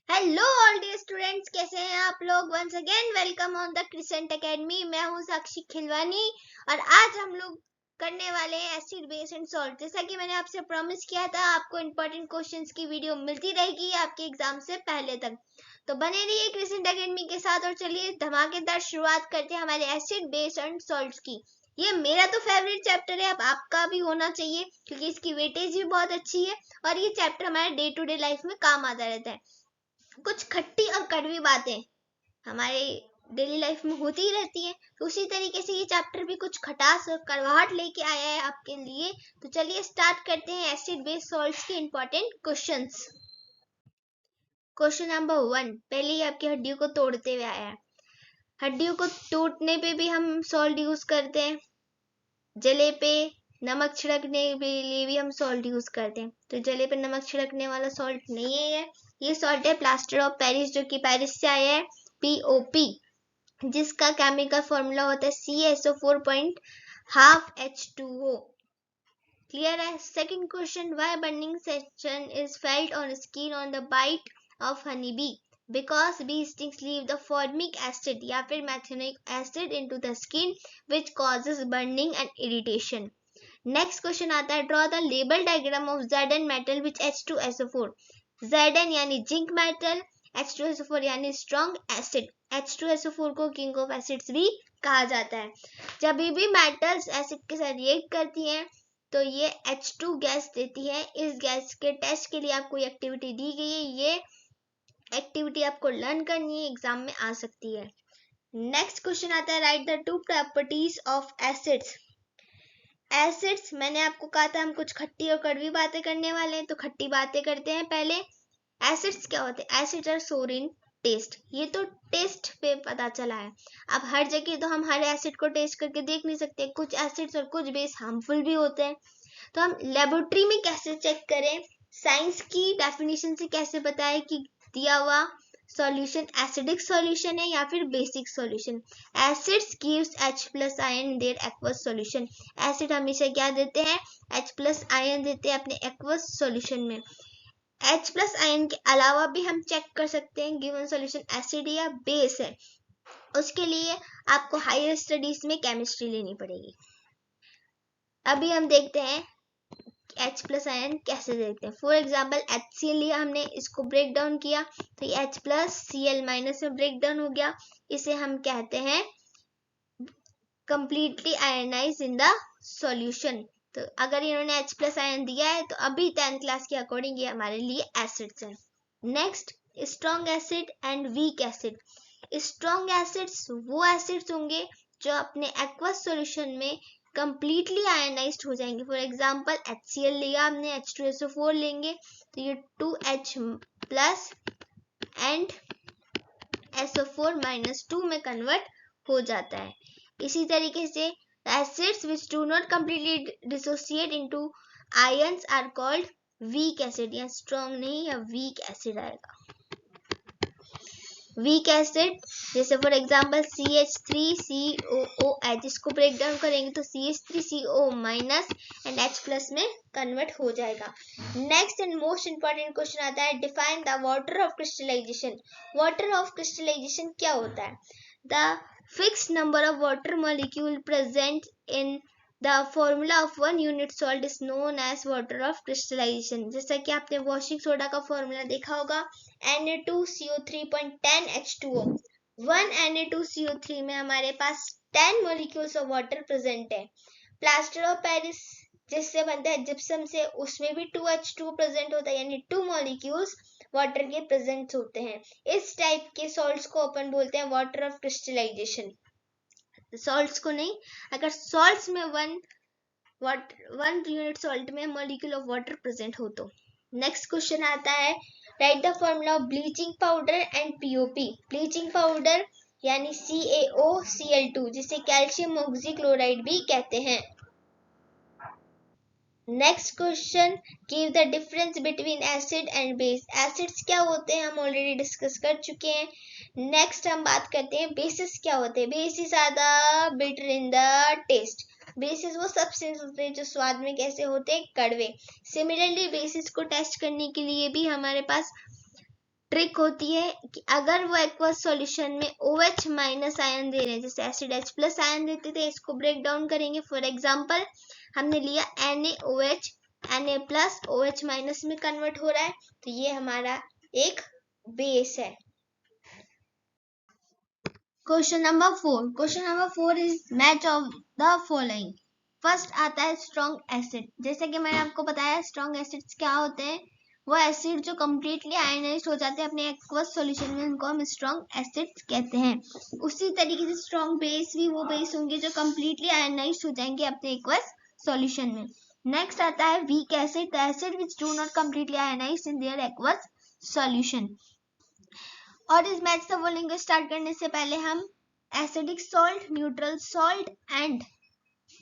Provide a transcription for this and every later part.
Hello all dear students, कैसे हैं आप लोग। Once again welcome on the Crescent Academy. मैं हूं साक्षी खिलवानी और आज हम लोग करने वाले हैं एसिड बेस एंड सॉल्ट। जैसा कि मैंने आपसे प्रॉमिस किया था, आपको इंपॉर्टेंट क्वेश्चंस की वीडियो मिलती रहेगी आपके एग्जाम से पहले तक, तो बने रहिए क्रिसेंट एकेडमी के साथ। और चलिए धमाकेदार शुरुआत करते हैं हमारे एसिड बेस एंड सॉल्ट्स की। ये मेरा तो फेवरेट चैप्टर है, अब आपका भी होना चाहिए क्योंकि इसकी वेटेज भी बहुत अच्छी है और ये चैप्टर हमारे डे टू डे लाइफ में काम आता रहता है। कुछ खट्टी और कड़वी बातें हमारे डेली लाइफ में होती ही रहती है, तो उसी तरीके से ये चैप्टर भी कुछ खटास और कड़वाहट लेके आया है आपके लिए। तो चलिए स्टार्ट करते हैं एसिड बेस सॉल्ट्स के इंपॉर्टेंट क्वेश्चंस। क्वेश्चन नंबर 1 पहले ही आपकी हड्डियों को तोड़ते हुए आया है। हड्डियों को टूटने पे भी हम सॉल्ट यूज करते हैं, जले पे नमक छिड़कने के लिए भी हम सॉल्ट यूज करते हैं। तो जले पे नमक छिड़कने वाला सॉल्ट नहीं है ये सॉल्ट है प्लास्टर ऑफ पेरिस, जो कि पेरिस से आया है, POP, जिसका केमिकल फॉर्मूला होता है CaSO4.12H2O। क्लियर है। Second question, why burning sensation is felt on skin on the bite of honey bee, because bee stings leave the formic acid या फिर methanoic acid into the skin which causes burning and irritation. Next question आता है, draw the label diagram of Zn metal which H2SO4। Zn यानी zinc metal, H2SO4 यानी strong acid. H2SO4 को king of acids भी कहा जाता है। जब भी मेटल्स एसिड के साथ रिएक्ट करती हैं तो ये H2 गैस देती है। इस गैस के टेस्ट के लिए आपको एक्टिविटी दी गई है, ये एक्टिविटी आपको लर्न करनी है, एग्जाम में आ सकती है। नेक्स्ट क्वेश्चन आता है, right the two properties of acids. Acids, मैंने आपको कहा था हम कुछ खट्टी और कड़वी बातें करने वाले हैं, तो खट्टी बातें करते हैं पहले। एसिड्स क्या होते हैं? एसिड्स आर सोर इन टेस्ट, ये तो टेस्ट पे पता चला है। अब हर जगह तो हम हर एसिड को टेस्ट करके देख नहीं सकते, कुछ एसिड्स और कुछ बेस हार्मफुल भी होते हैं, तो हम लेबोरेटरी में कैसे चेक करें, साइंस की डेफिनेशन से कैसे बताएं कि दिया हुआ सॉल्यूशन एसिडिक सॉल्यूशन है या फिर basic solution. Acids gives H+ ion in their aqueous solution. Acid हमेशा क्या देते हैं? H+ आयन देते हैं अपने एक्वस सॉल्यूशन में। H+ आयन के अलावा भी हम चेक कर सकते हैं गिवन सॉल्यूशन एसिड या बेस है। उसके लिए आपको हायर स्टडीज में केमिस्ट्री लेनी पड़ेगी। अभी हम देखते हैं H+ आयन कैसे देते हैं। फॉर एग्जाम्पल HCl लिया हमने, इसको ब्रेक डाउन किया तो ये H+ Cl- में ब्रेक डाउन हो गया। इसे हम कहते हैं completely ionize in the solution. तो अगर इन्होंने H+ आयन दिया है तो अभी 10th क्लास के अकॉर्डिंग ये हमारे लिए एसिड्स हैं। Next, strong acid and weak acid. Strong acids वो एसिड्स होंगे जो अपने एक्वस सॉल्यूशन में कंप्लीटली आयनाइज्ड हो जाएंगे। फॉर एग्जांपल HCl लिया हमने, H2SO4 लेंगे तो ये 2H+ एंड SO4- में कन्वर्ट हो जाता है। इसी तरीके से acids which do not completely dissociate into ions are called weak acid। या स्ट्रॉन्ग नहीं, या वीक एसिड आएगा। वीक एसिड जैसे फॉर एग्जांपल CH3COOH, इसको ब्रेक डाउन करेंगे तो CH3CO- एंड H+ में कन्वर्ट हो जाएगा। Next and most important question आता है, define the water of crystallization. Water of crystallization क्या होता है? The fixed number of water molecule present in the formula of 1 unit salt is known as water of crystallization. जैसा कि आपने washing soda का formula देखा होगा, Na2CO3.10H2O। 1 Na2CO3 में हमारे पास 10 मॉलिक्यूल्स ऑफ वाटर प्रेजेंट है। प्लास्टर ऑफ पेरिस जिससे बनता है जिप्सम से, उसमें भी 2H2 प्रेजेंट होता है, यानी 2 मॉलिक्यूल्स वाटर के प्रेजेंट होते हैं। इस टाइप के सॉल्ट्स को अपन बोलते हैं वाटर ऑफ क्रिस्टलाइजेशन। सॉल्ट्स को नहीं, अगर सॉल्ट्स में 1 यूनिट सॉल्ट में मॉलिक्यूल ऑफ वाटर प्रेजेंट हो तो। नेक्स्ट क्वेश्चन आता है, right the formula of bleaching powder and POP। Bleaching powder यानी CaOCl2, जिसे कैल्शियम ऑक्सीक्लोराइड भी कहते हैं। Next question, give the difference between acid and base. Acids क्या होते हैं हम ऑलरेडी डिस्कस कर चुके हैं। नेक्स्ट हम बात करते हैं बेसिस क्या होते हैं। Bases are the bitter in the taste. Bases वो सब्सटेंस होते हैं जो स्वाद में कैसे होते हैं? कड़वे। सिमिलरली बेसिस को टेस्ट करने के लिए भी हमारे पास ट्रिक होती है कि अगर वो एक्वस सॉल्यूशन में OH माइनस आयन दे रहे हैं, जैसे एसिड H प्लस आयन देते थे, इसको ब्रेक डाउन करेंगे। फॉर एग्जांपल हमने लिया NaOH, Na plus OH minus में कन्वर्ट हो रहा है, तो ये हमारा एक बेस है। Question number 4। Question number 4 is match of the following. First आता है स्ट्रॉन्ग एसिड। जैसे कि मैंने आपको बताया स्ट्रॉन्ग एसिड्स क्या होते हैं, वो एसिड जो कंप्लीटली आयनाइज्ड हो जाते हैं अपने एक्वस सॉल्यूशन में, उनको हम स्ट्रॉन्ग एसिड्स कहते हैं। उसी तरीके से स्ट्रॉन्ग बेस भी वो बेस होंगे जो कंप्लीटली आयनाइज्ड हो जाएंगे अपने एक्वस सॉल्यूशन में। नेक्स्ट आता है weak acid, the acid which do not completely ionised in their aqueous solution. और इस मैच द फॉलोइंग को स्टार्ट करने से पहले हम acidic salt, neutral salt and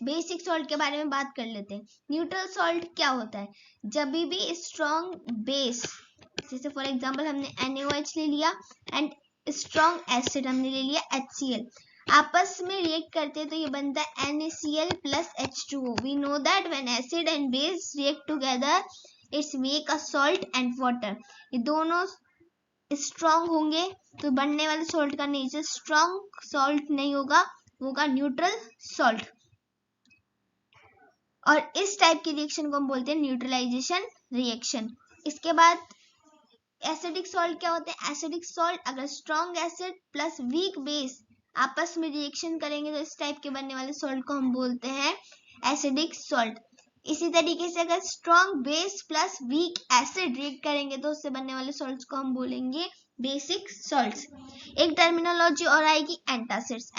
basic salt के बारे में बात कर लेते हैं। न्यूट्रल सॉल्ट क्या होता है, जब भी स्ट्रॉन्ग बेस, जैसे फॉर एग्जांपल हमने NaOH ले लिया एंड स्ट्रॉन्ग एसिड हमने ले लिया HCl, आपस में रिएक्ट करते हैं तो ये बनता है NaCl plus H2O। We know that when acid and base react together it's make a salt and water. ये दोनों स्ट्रॉन्ग होंगे तो बनने वाले सॉल्ट का नेचर स्ट्रॉन्ग सॉल्ट नहीं होगा, होगा न्यूट्रल सॉल्ट। और इस टाइप की रिएक्शन को हम बोलते हैं न्यूट्रलाइजेशन रिएक्शन। इसके बाद एसिडिक सॉल्ट क्या होते हैं, एसिडिक सॉल्ट अगर strong acid plus weak base आपस में रिएक्शन करेंगे तो इस टाइप के बनने वाले सॉल्ट को हम बोलते हैं एसिडिक सॉल्ट। इसी तरीके से अगर strong base plus weak acid react करेंगे तो उससे बनने वाले सॉल्ट्स को हम बोलेंगे बेसिक सॉल्ट्स। एक टर्मिनोलॉजी और आएगी एंटासिड्स।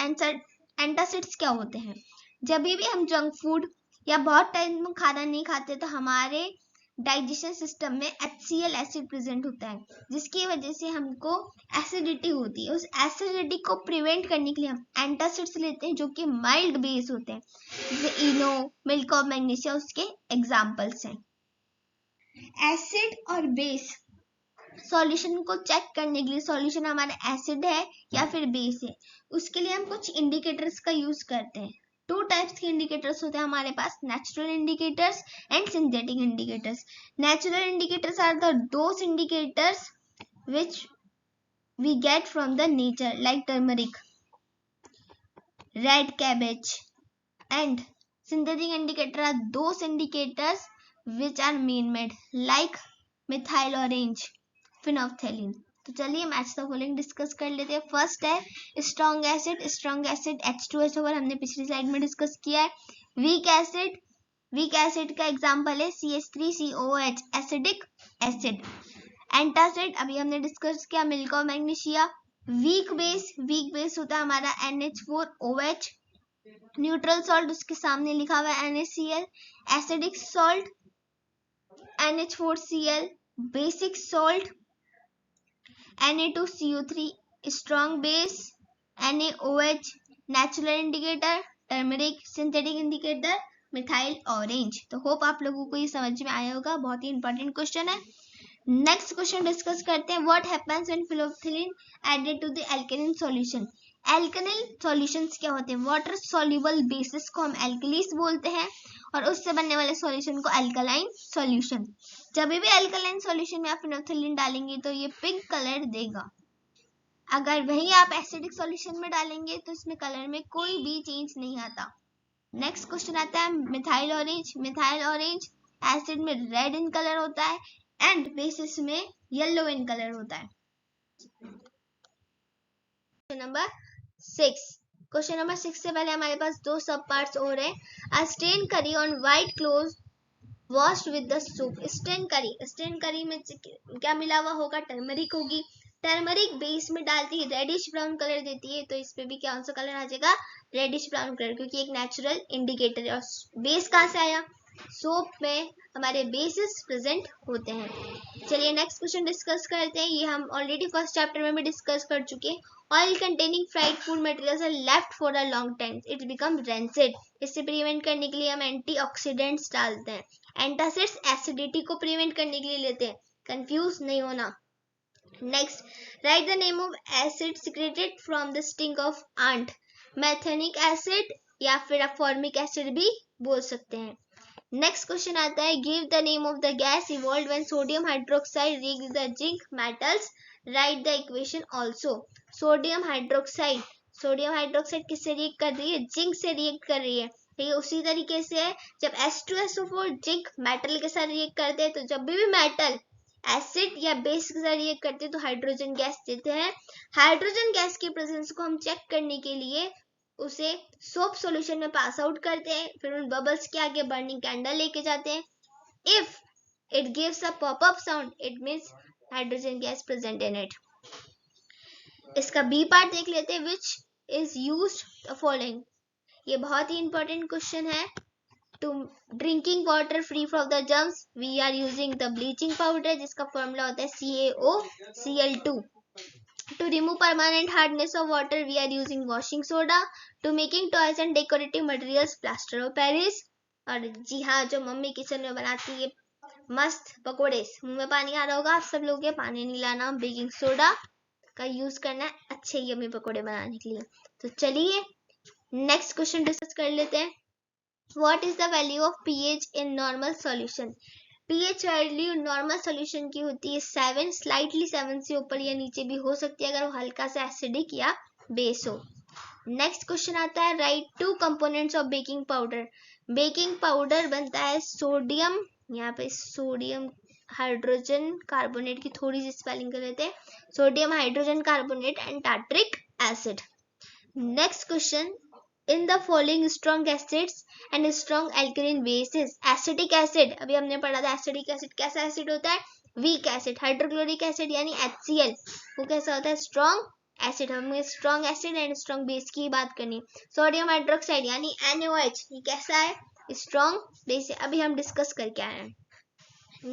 एंटासिड्स क्या होते हैं, जब भी हम जंक फूड या बहुत टाइम में खाना नहीं खाते तो हमारे डाइजेशन सिस्टम में HCl एसिड प्रेजेंट होता है, जिसकी वजह से हमको एसिडिटी होती है। उस एसिडिटी को प्रिवेंट करने के लिए हम एंटासिड्स लेते हैं जो कि माइल्ड बेस होते हैं, जैसे इनो, मिल्क ऑफ मैग्नीशिया उसके एग्जाम्पल्स हैं। एसिड और बेस सॉल्यूशन को चेक करने के लिए, सॉल्यूशन हमारा एसिड है या फिर बेस है, उसके लिए हम कुछ इंडिकेटर्स का यूज करते हैं। टू टाइप्स के इंडिकेटर्स होते हैं हमारे पास, natural indicators and synthetic indicators. Natural indicators are the those indicators which we get from the nature like turmeric, red cabbage, and synthetic indicator are those indicators which are man-made like methyl orange, phenolphthalein। तो चलिए match the following discuss कर लेते हैं। First है strong acid. Strong acid H2SO4 हमने पिछली slide में discuss किया है। वीक एसिड, वीक एसिड का एग्जांपल है CH3COOH, एसिडिक एसिड। एंटासिड अभी हमने डिस्कस किया, milk of magnesia. Weak base होता है हमारा NH4OH। न्यूट्रल सॉल्ट उसके सामने लिखा हुआ है NaCl। Acidic salt NH4Cl। Basic salt Na2CO3। Strong base NaOH। Natural indicator turmeric. Synthetic indicator methyl orange. तो होप आप लोगों को ये समझ में आया होगा, बहुत ही इंपॉर्टेंट क्वेश्चन है। नेक्स्ट क्वेश्चन डिस्कस करते हैं, what happens when phenolphthalein added to the alkaline solution। Alkenyl solutions क्या होते हैं, वाटर सॉल्युबल बेसिस को हम एल्कलीस बोलते हैं और उससे बनने वाले सॉल्यूशन को अल्कलाइन सॉल्यूशन। जब भी अल्कलाइन सॉल्यूशन में आप phenolphthalein डालेंगे तो ये पिंक कलर देगा। अगर वही आप एसिडिक सॉल्यूशन में डालेंगे तो इसमें कलर में कोई भी चेंज नहीं आता। नेक्स्ट क्वेश्चन आता है methyl orange. Methyl orange acid में रेड इन कलर होता है एंड बेसिस में येलो इन कलर होता है। Question number 6। क्वेश्चन नंबर 6 से पहले हमारे पास दो सब पार्ट्स और हैं। A stain curry on white cloth washed with the soap. Stain curry में क्या मिला हुआ होगा, टर्मरिक होगी। टर्मरिक बेस में डालती है रेडिश ब्राउन कलर देती है, तो इस पे भी कौन सा कलर आ जाएगा, रेडिश ब्राउन कलर, क्योंकि एक नेचुरल इंडिकेटर है। और बेस कहाँ से आया, सोप में हमारे बेसिस प्रेजेंट होते हैं। चलिए नेक्स्ट क्वेश्चन डिस्कस करते हैं। ये हम ऑलरेडी फर्स्ट चैप्टर में भी डिस्कस कर चुके हैं। Oil containing fried food materials are left for a long time, it become rancid. इससे प्रिवेंट करने के लिए हम एंटीऑक्सीडेंट्स डालते हैं। एंटासिड्स एसिडिटी को प्रिवेंट करने के लिए लेते हैं, कंफ्यूज नहीं होना। Next, write the name of acid secreted from the sting of ant. Methanoic acid या फिर फॉर्मिक एसिड भी बोल सकते हैं। नेक्स्ट क्वेश्चन आता है, give the name of the gas evolved when sodium hydroxide reacts the zinc metals right the equation also. Sodium hydroxide किससे react कर रही है? जिंक से रिएक्ट कर रही है। ठीक है, उसी तरीके से जब H2SO4 जिंक मेटल के साथ रिएक्ट करते हैं, तो जब भी मेटल एसिड या बेस के साथ रिएक्ट करते हैं तो हाइड्रोजन गैस देते हैं। हाइड्रोजन गैस की प्रेजेंस को हम चेक करने के लिए उसे सोप सॉल्यूशन में पास आउट करते हैं, फिर उन बबल्स के आगे बर्निंग कैंडल लेके जाते हैं। If it gives a popup sound, it means hydrogen gas present in it. इसका बी पार्ट देख लेते हैं, which is used the following. ये बहुत ही इंपॉर्टेंट क्वेश्चन है। To drinking water free from the germs we are using the bleaching powder, जिसका formula होता है CaOCl2। To remove permanent hardness of water, we are using washing soda. To making toys and decorative materials, plaster of Paris. और जी हाँ, जो mummy kitchen में बनाती है मस्त पकोड़े, मुंह में पानी आ रहा होगा आप सब लोग के, पानी नहीं लाना, बेकिंग सोडा का यूज करना है अच्छे यम्मी पकोड़े बनाने के लिए। तो चलिए नेक्स्ट क्वेश्चन डिस्कस कर लेते हैं। What is the value of pH in normal solution? pH value normal solution की होती है 7, स्लाइटली 7 से ऊपर या नीचे भी हो सकती है अगर वो हल्का सा एसिडिक या बेस हो। नेक्स्ट क्वेश्चन आता है, right 2 components of baking powder. Baking powder बनता है सोडियम, यहाँ पे सोडियम हाइड्रोजन कार्बोनेट की थोड़ी सी स्पेलिंग कर लेते हैं, sodium hydrogen carbonate and tartaric acid. Next question, in the following strong acids and strong alkaline basis. Acidic acid, अभी हमने पढ़ा था एसिडिक एसिड कैसा एसिड होता है? Weak acid. हाइड्रोक्लोरिक एसिड यानी HCl, वो कैसा होता है? Strong acid. हमें strong acid and strong base की बात करनी। सोडियम हाइड्रोक्साइड यानी NaOH, ये कैसा है? Strong base. अभी हम डिस्कस करके आए हैं।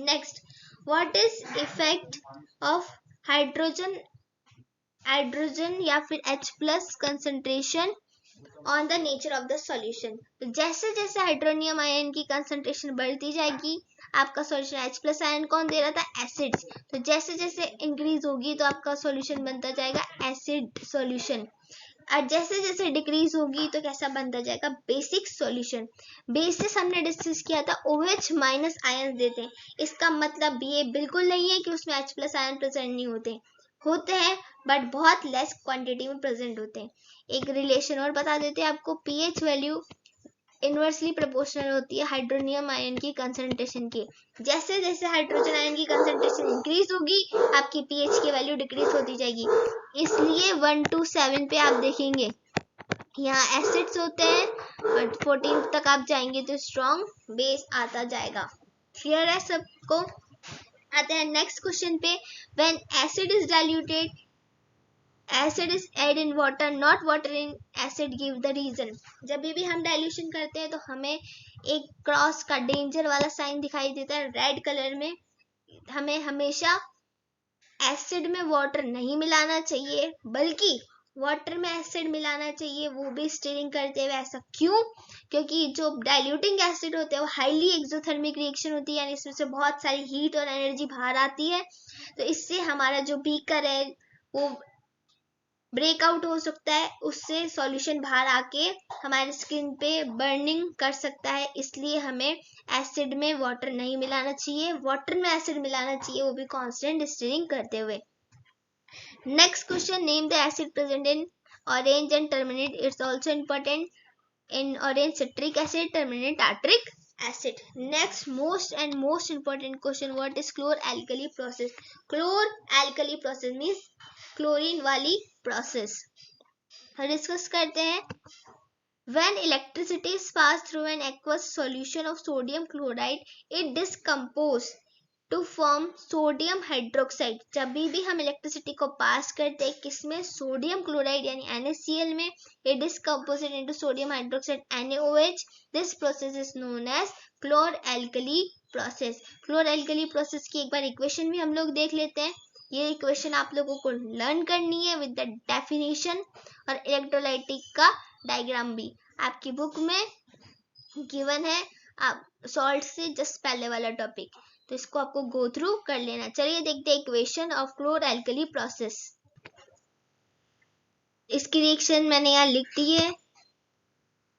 Next, what is effect of hydrogen या फिर H+ concentration on the nature of the solution. तो जैसे जैसे हाइड्रोनियम आयन की कंसंट्रेशन बढ़ती जाएगी, आपका सॉल्यूशन H+ आयन कौन दे रहा था? एसिड्स। तो जैसे जैसे इंक्रीज होगी तो आपका सॉल्यूशन बनता जाएगा एसिड सॉल्यूशन, और जैसे जैसे डिक्रीज होगी तो कैसा बनता जाएगा? Basic solution. बेसिस हमने डिस्कस किया था OH- आयन देते हैं, इसका मतलब ये बिल्कुल नहीं है कि उसमें H+ आयन प्रेजेंट नहीं होते हैं, बट बहुत लेस क्वांटिटी में प्रेजेंट होते हैं। एक रिलेशन और बता देते हैं आपको, pH वैल्यू इनवर्सली प्रोपोर्शनल होती है हाइड्रोनियम आयन की कंसंट्रेशन की। जैसे जैसे हाइड्रोजन आयन की कंसंट्रेशन इंक्रीज होगी, आपकी pH की वैल्यू डिक्रीज होती जाएगी। इसलिए 1 to 7 पे आप देखेंगे यहाँ एसिड्स होते हैं, बट 14 तक आप जाएंगे तो स्ट्रॉन्ग बेस आता जाएगा। क्लियर है सबको? आते हैं नेक्स्ट क्वेश्चन पे, when acid is diluted, acid is add in water, not water in acid, give the reason. जब भी हम डाइल्यूशन करते हैं तो हमें एक क्रॉस का डेंजर वाला साइन दिखाई देता है रेड कलर में। हमें हमेशा एसिड में वाटर नहीं मिलाना चाहिए, बल्कि वाटर में एसिड मिलाना चाहिए, वो भी स्टीरिंग करते हुए। ऐसा क्यों? क्योंकि जो डाइल्यूटिंग एसिड होते हैं वो हाईली एक्सोथर्मिक रिएक्शन होती है, यानी इसमें से बहुत सारी हीट और एनर्जी बाहर आती है, तो इससे हमारा जो बीकर है वो ब्रेकआउट हो सकता है, उससे सॉल्यूशन बाहर आके हमारे स्किन पे बर्निंग कर सकता है। इसलिए हमें एसिड में वाटर नहीं मिलाना चाहिए, वाटर में एसिड मिलाना चाहिए, वो भी कांस्टेंट स्टीरिंग करते हुए। Next question, name the acid present in orange and tamarind, it's also important. In orange citric acid, tamarind tartaric acid. Next most important question, what is chlor alkali process? Chlor alkali process means chlorine वाली प्रोसेस। Discuss करते हैं। When electricity is passed through an aqueous solution of sodium chloride, it decomposes to form sodium hydroxide। जब भी हम electricity को पास करते हैं किसमें? सोडियम क्लोराइड यानी NaCl में, it decomposes into sodium hydroxide NaOH। This process is known as chlor-alkali process। chlor-alkali process की एक बार इक्वेशन भी हम लोग देख लेते हैं। ये इक्वेशन आप लोगों को लर्न करनी है विद द डेफिनेशन और इलेक्ट्रोलाइटिक का डायग्राम भी आपकी बुक में गिवन है। आप सॉल्ट से जस्ट पहले वाला टॉपिक, तो इसको आपको गो थ्रू कर लेना। चलिए देखते हैं इक्वेशन ऑफ क्लोर एल्कली प्रोसेस। इसकी रिएक्शन मैंने यहाँ लिख दी है,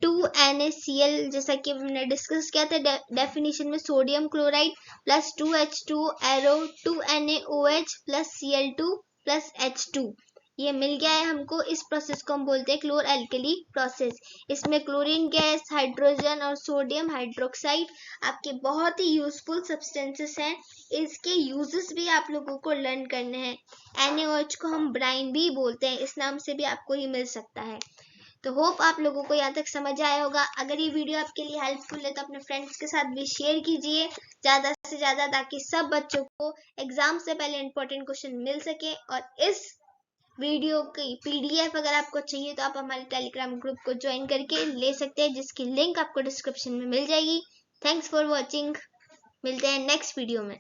2NaCl, जैसा कि हमने डिस्कस किया था डेफिनेशन में, sodium chloride plus 2H2 arrow 2NaOH plus Cl2 plus H2 ये मिल गया है हमको। इस प्रोसेस को हम बोलते हैं क्लोर एल्कली प्रोसेस। इसमें क्लोरीन गैस, हाइड्रोजन और सोडियम हाइड्रोक्साइड आपके बहुत ही यूजफुल सब्सटेंसेस हैं। इसके यूजेस भी आप लोगों को लर्न करने हैं। NaOH को हम ब्राइन भी बोलते हैं, इस नाम से भी आपको ही मिल सकता है। तो होप आप लोगों को यहाँ तक समझ आया होगा। अगर ये वीडियो आपके लिए हेल्पफुल है तो अपने फ्रेंड्स के साथ भी शेयर कीजिए ज़्यादा से ज़्यादा, ताकि सब बच्चों को एग्जाम से पहले इंपॉर्टेंट क्वेश्चन मिल सके। और इस वीडियो की PDF अगर आपको चाहिए तो आप हमारे टेलीग्राम ग्रुप को ज्वाइन करके ले सकते हैं, जिसकी लिंक आपको डिस्क्रिप्शन में मिल जाएगी। Thanks for watching. मिलते हैं नेक्स्ट वीडियो में।